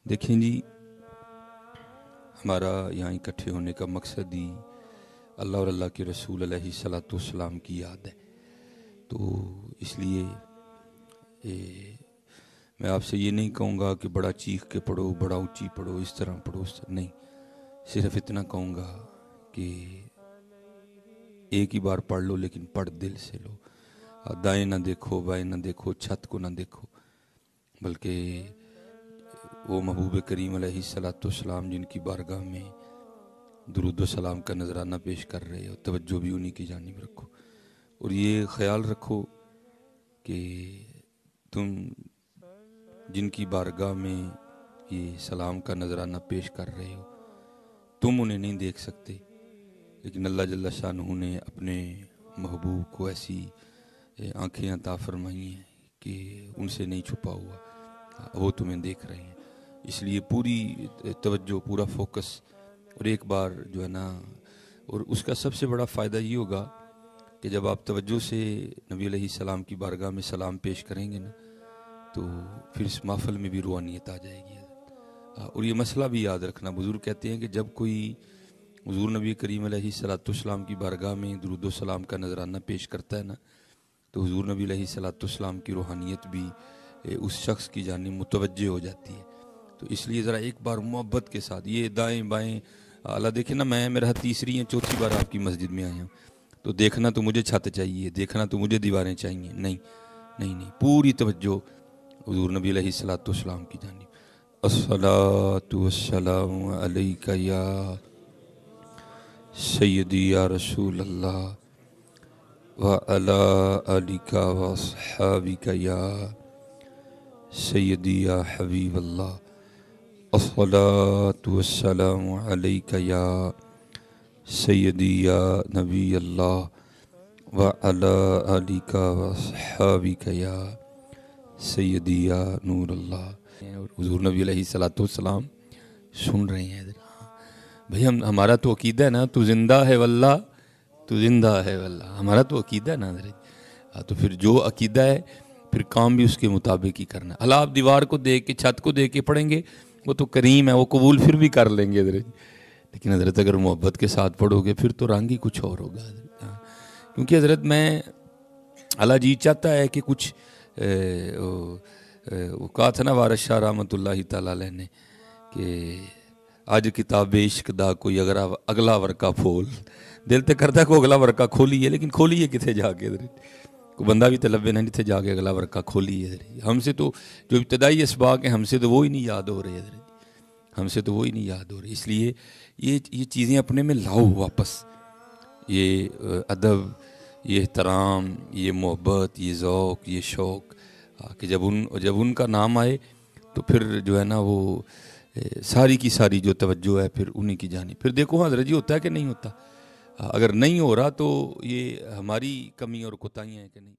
دیکھیں جی، ہمارا یہاں اکٹھے ہونے کا مقصد ہی اللہ اور اللہ کے رسول علیہ الصلوۃ والسلام کی یاد ہے۔ تو اس لیے میں آپ سے یہ نہیں کہوں گا کہ بڑا چیخ کے پڑھو، بڑا اونچی پڑھو، اس طرح پڑھو، اس طرح نہیں، صرف اتنا کہوں گا کہ ایک ہی بار پڑھ لو، لیکن پڑھ دل سے لو۔ دائیں نہ دیکھو، بائیں نہ دیکھو، چھت کو نہ دیکھو، بلکہ وہ محبوب کریم علیہ الصلوۃ والسلام جن کی بارگاہ میں درود و سلام کا نذرانہ پیش کر رہے ہو، توجہ بھی انہی کی جانب رکھو، اور یہ خیال رکھو کہ تم جن کی بارگاہ میں یہ سلام کا نذرانہ پیش کر رہے ہو، تم انہیں نہیں دیکھ سکتے، لیکن اللہ جل شانہ نے اپنے محبوب کو ایسی آنکھیں عطا فرمائی ہیں کہ ان سے نہیں چھپا ہوا، وہ تمہیں دیکھ رہے ہیں۔ اس لیے پوری توجہ، پورا فوکس، اور ایک بار جو ہے نا، اور اس کا سب سے بڑا فائدہ یہ ہوگا کہ جب آپ توجہ سے نبی علیہ السلام کی بارگاہ میں سلام پیش کریں گے نا، تو پھر اس محفل میں بھی روحانیت آ جائے گی۔ اور یہ مسئلہ بھی یاد رکھنا، بزرگ کہتے ہیں کہ جب کوئی حضور نبی کریم علیہ الصلوۃ والسلام کی بارگاہ میں درود و سلام کا نذرانہ پیش کرتا ہے نا، تو حضور نبی علیہ الصلوۃ والسلام کی روحانیت بھی اس شخص کی جانب متوجہ ہو جاتی ہے۔ تو اس لیے ذرا ایک بار محبت کے ساتھ، یہ دائیں بائیں، اللہ دیکھیں نا، میرا تیسری یا چوتھی بار آپ کی مسجد میں آیا ہوں، تو دیکھنا تو مجھے چھت چاہیے، دیکھنا تو مجھے دیواریں چاہیے، نہیں نہیں نہیں، پوری توجہ حضور نبی علیہ الصلوۃ والسلام کی جانب۔ الصلاۃ والسلام علیک یا سیدی یا رسول اللہ وعلی آلک واصحابک یا سیدی یا حبیب اللہ۔ الصلاۃ والسلام علیک یا سیدی یا نبی اللہ وعلی آلک واصحابک یا سیدی یا نور اللہ۔ اور حضور نبی علیہ الصلوۃ والسلام سن رہے ہیں ادھر۔ بھئی ہمارا تو عقیدہ ہے نا، تو زندہ ہے واللہ، تو زندہ ہے واللہ، ہمارا تو عقیدہ ہے نا ادھر۔ تو پھر جو عقیدہ ہے، پھر کام بھی اس کے مطابق ہی کرنا ہے۔ اللہ آپ دیوار کو دیکھ کے، چھت کو دیکھ کے پڑھیں گے، وہ تو کریم ہے، وہ قبول پھر بھی کر لیں گے ادھر، لیکن حضرت اگر محبت کے ساتھ پڑھو گے پھر تو رنگ ہی کچھ اور ہوگا۔ کیونکہ حضرت میں اللہ جی چاہتا ہے کہ کچھ وہ کہا تھا نا وارث شاہ رحمۃ اللہ تعالی علیہ نے کہ آج کتاب عشق دا کوئی اگلا ورقہ پھول، دل تے کرتا ہے کوئی اگلا ورقہ کھولیے، لیکن کھولیے کتنے جا کے ادھر، کوئی بندہ بھی طلب نہ جتنے جا کے اگلا ورقہ کھولیے ادھر۔ ہم سے تو جو ابتدائی اسباق ہیں ہم سے تو وہی نہیں یاد ہو رہے ادھر، ہم سے تو وہی نہیں یاد ہو رہے۔ اس لیے یہ چیزیں اپنے میں لاؤ واپس، یہ ادب، یہ احترام، یہ محبت، یہ ذوق، یہ شوق، کہ جب ان کا نام آئے تو پھر جو ہے نا وہ ساری کی ساری جو توجہ ہے پھر انہی کی جانب۔ پھر دیکھو حضرت جی ہوتا ہے کہ نہیں ہوتا، اگر نہیں ہو رہا تو یہ ہماری کمی اور کوتاہیاں ہیں کہ نہیں۔